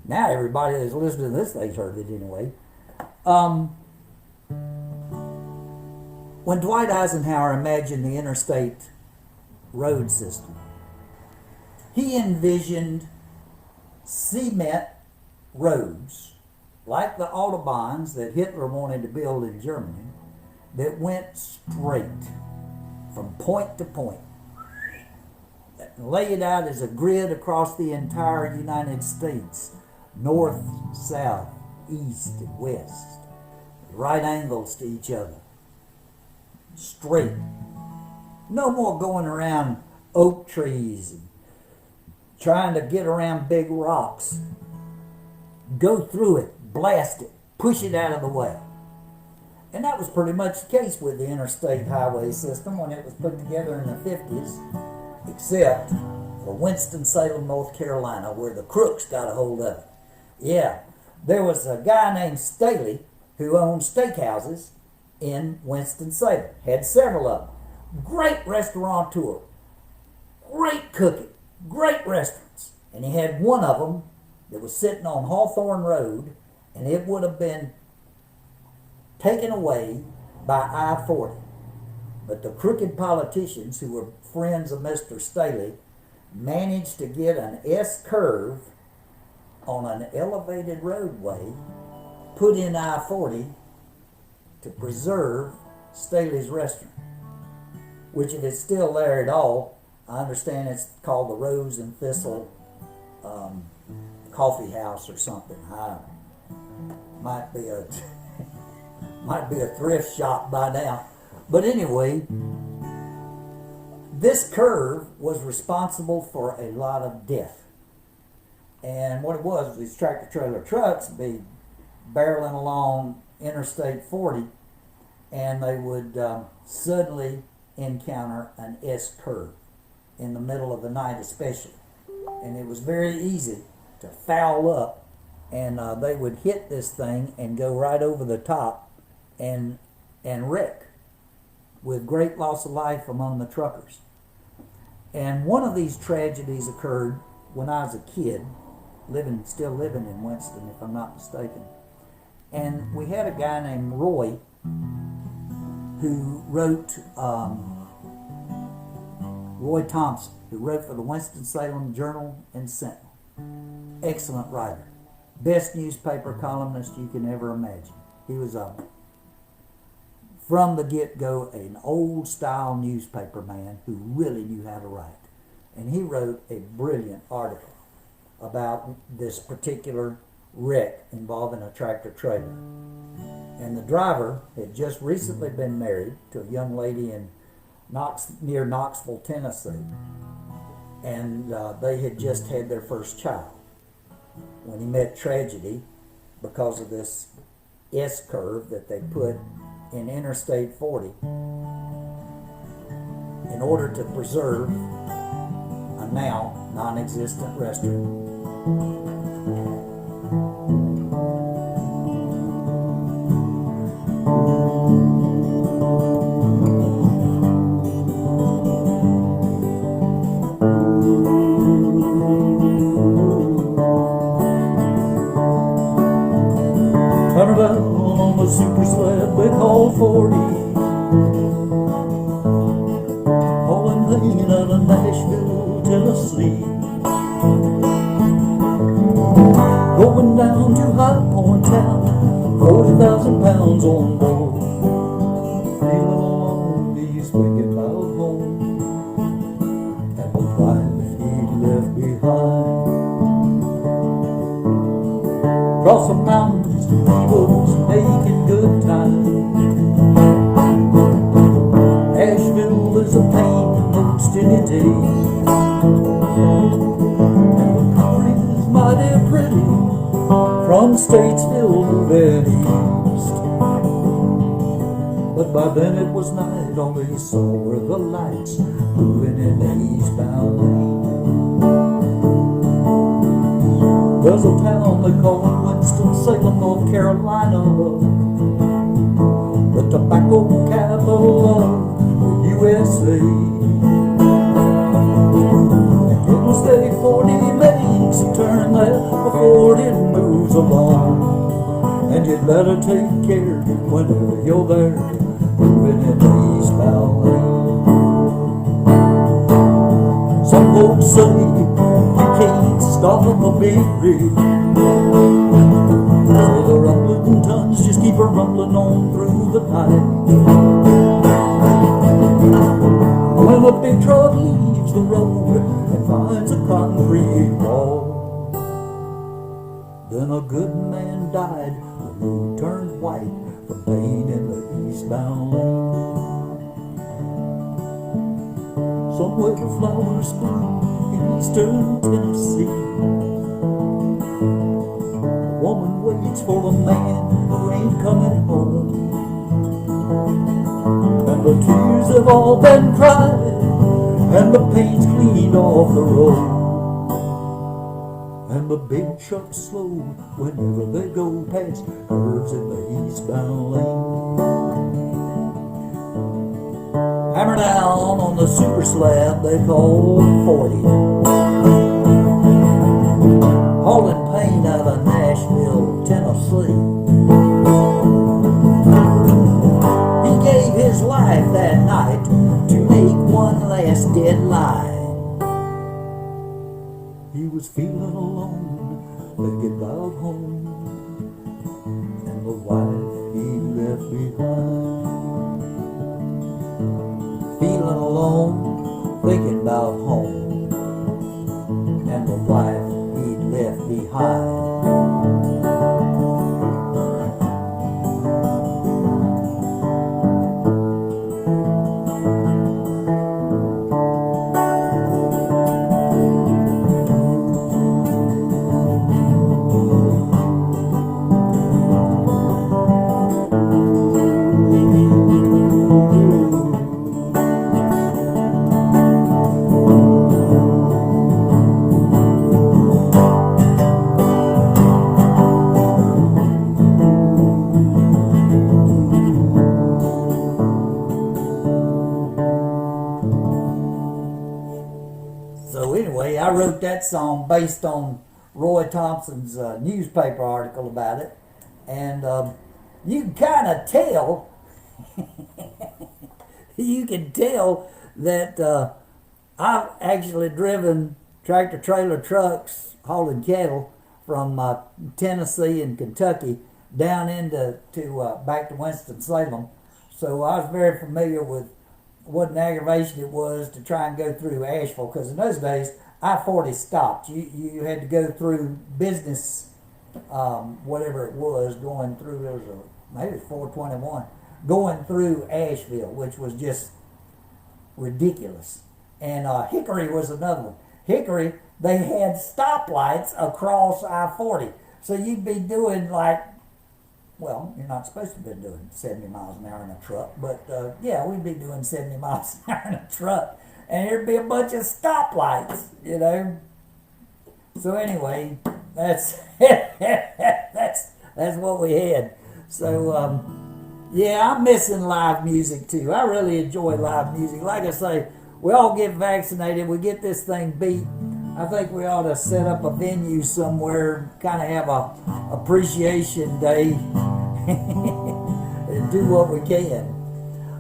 Now everybody that's listening to this thing's heard it anyway. Um, when Dwight Eisenhower imagined the interstate road system, he envisioned cement roads like the autobahns that Hitler wanted to build in Germany that went straight from point to point. Lay it out as a grid across the entire United States, north, south, east, and west, right angles to each other, straight. No more going around oak trees and trying to get around big rocks. Go through it, blast it, push it out of the way. And that was pretty much the case with the interstate highway system when it was put together in the 50s, except for Winston-Salem, North Carolina, where the crooks got a hold of it. Yeah, there was a guy named Staley who owned steakhouses in Winston-Salem. Had several of them. Great restaurateur, great cooking, great restaurants. And he had one of them that was sitting on Hawthorne Road, and it would have been taken away by I-40. But the crooked politicians who were friends of Mr. Staley managed to get an S-curve on an elevated roadway put in I-40 to preserve Staley's restaurant, which if it's still there at all, I understand it's called the Rose and Thistle Coffee House or something. Might be a might be a thrift shop by now. But anyway, this curve was responsible for a lot of death. And what it was these tractor trailer trucks would be barreling along Interstate 40, and they would suddenly encounter an S-curve in the middle of the night especially. And it was very easy to foul up, and they would hit this thing and go right over the top and wreck, with great loss of life among the truckers. And one of these tragedies occurred when I was a kid, still living in Winston, if I'm not mistaken. And we had a guy named Roy who wrote, Roy Thompson, who wrote for the Winston-Salem Journal and Sentinel. Excellent writer. Best newspaper columnist you can ever imagine. He was from the get-go an old-style newspaper man who really knew how to write. And he wrote a brilliant article about this particular wreck involving a tractor trailer. And the driver had just recently been married to a young lady in near Knoxville, Tennessee. And they had just had their first child when he met tragedy because of this S-curve that they put in Interstate 40 in order to preserve a now non-existent restaurant. Turn around on the super sled we call 40, hauling lean out of Nashville, Tennessee, going down to High Point Town, 40,000 pounds on board, feeling alone, he's thinking about home and the life he left behind. Across the mountains, he was making good time. Nashville is a pain most any day, and the country is mighty pretty from Statesville to Van East. But by then it was night, all they saw were the lights moving in the eastbound lane. There's a town they call Winston-Salem, North Carolina, the tobacco capital of the USA. Interstate 40 makes turn that before it moves along. And you'd better take care whenever you're there, moving in the eastbound lane. Some folks say you can't stop a big rig. Say the rumbling tons just keep a rumbling on through the night. When a big truck leaves the road and finds a concrete wall, then a good man died. The road turned white from pain in the eastbound lane. Somewhere flowers bloom in eastern Tennessee. A woman waits for a man who ain't coming home, and the tears have all been cried, and the paint's cleaned off the road. And the big trucks slow whenever they go past curves in the eastbound lane. Hammer down on the super slab they call 40, hauling paint out of Nashville, Tennessee. He gave his life that night to make one last deadline. He was feeling alone, thinking about home and the wife he left behind. Feeling alone, thinking about home and the wife he'd left behind. So anyway, I wrote that song based on Roy Thompson's newspaper article about it, and you can kind of tell, you can tell that I've actually driven tractor trailer trucks hauling cattle from Tennessee and Kentucky down into back to Winston-Salem, so I was very familiar with what an aggravation it was to try and go through Asheville, because in those days I-40 stopped. You had to go through business, whatever it was, going through, maybe it was 421, going through Asheville, which was just ridiculous. And Hickory was another one. Hickory, they had stoplights across I-40, so you'd be doing like, well, you're not supposed to be doing 70 miles an hour in a truck, but yeah, we'd be doing 70 miles an hour in a truck, and there'd be a bunch of stoplights, you know. So anyway, that's that's what we had. So yeah, I'm missing live music too. I really enjoy live music. Like I say, we all get vaccinated, we get this thing beat. I think we ought to set up a venue somewhere, kind of have a appreciation day, and do what we can.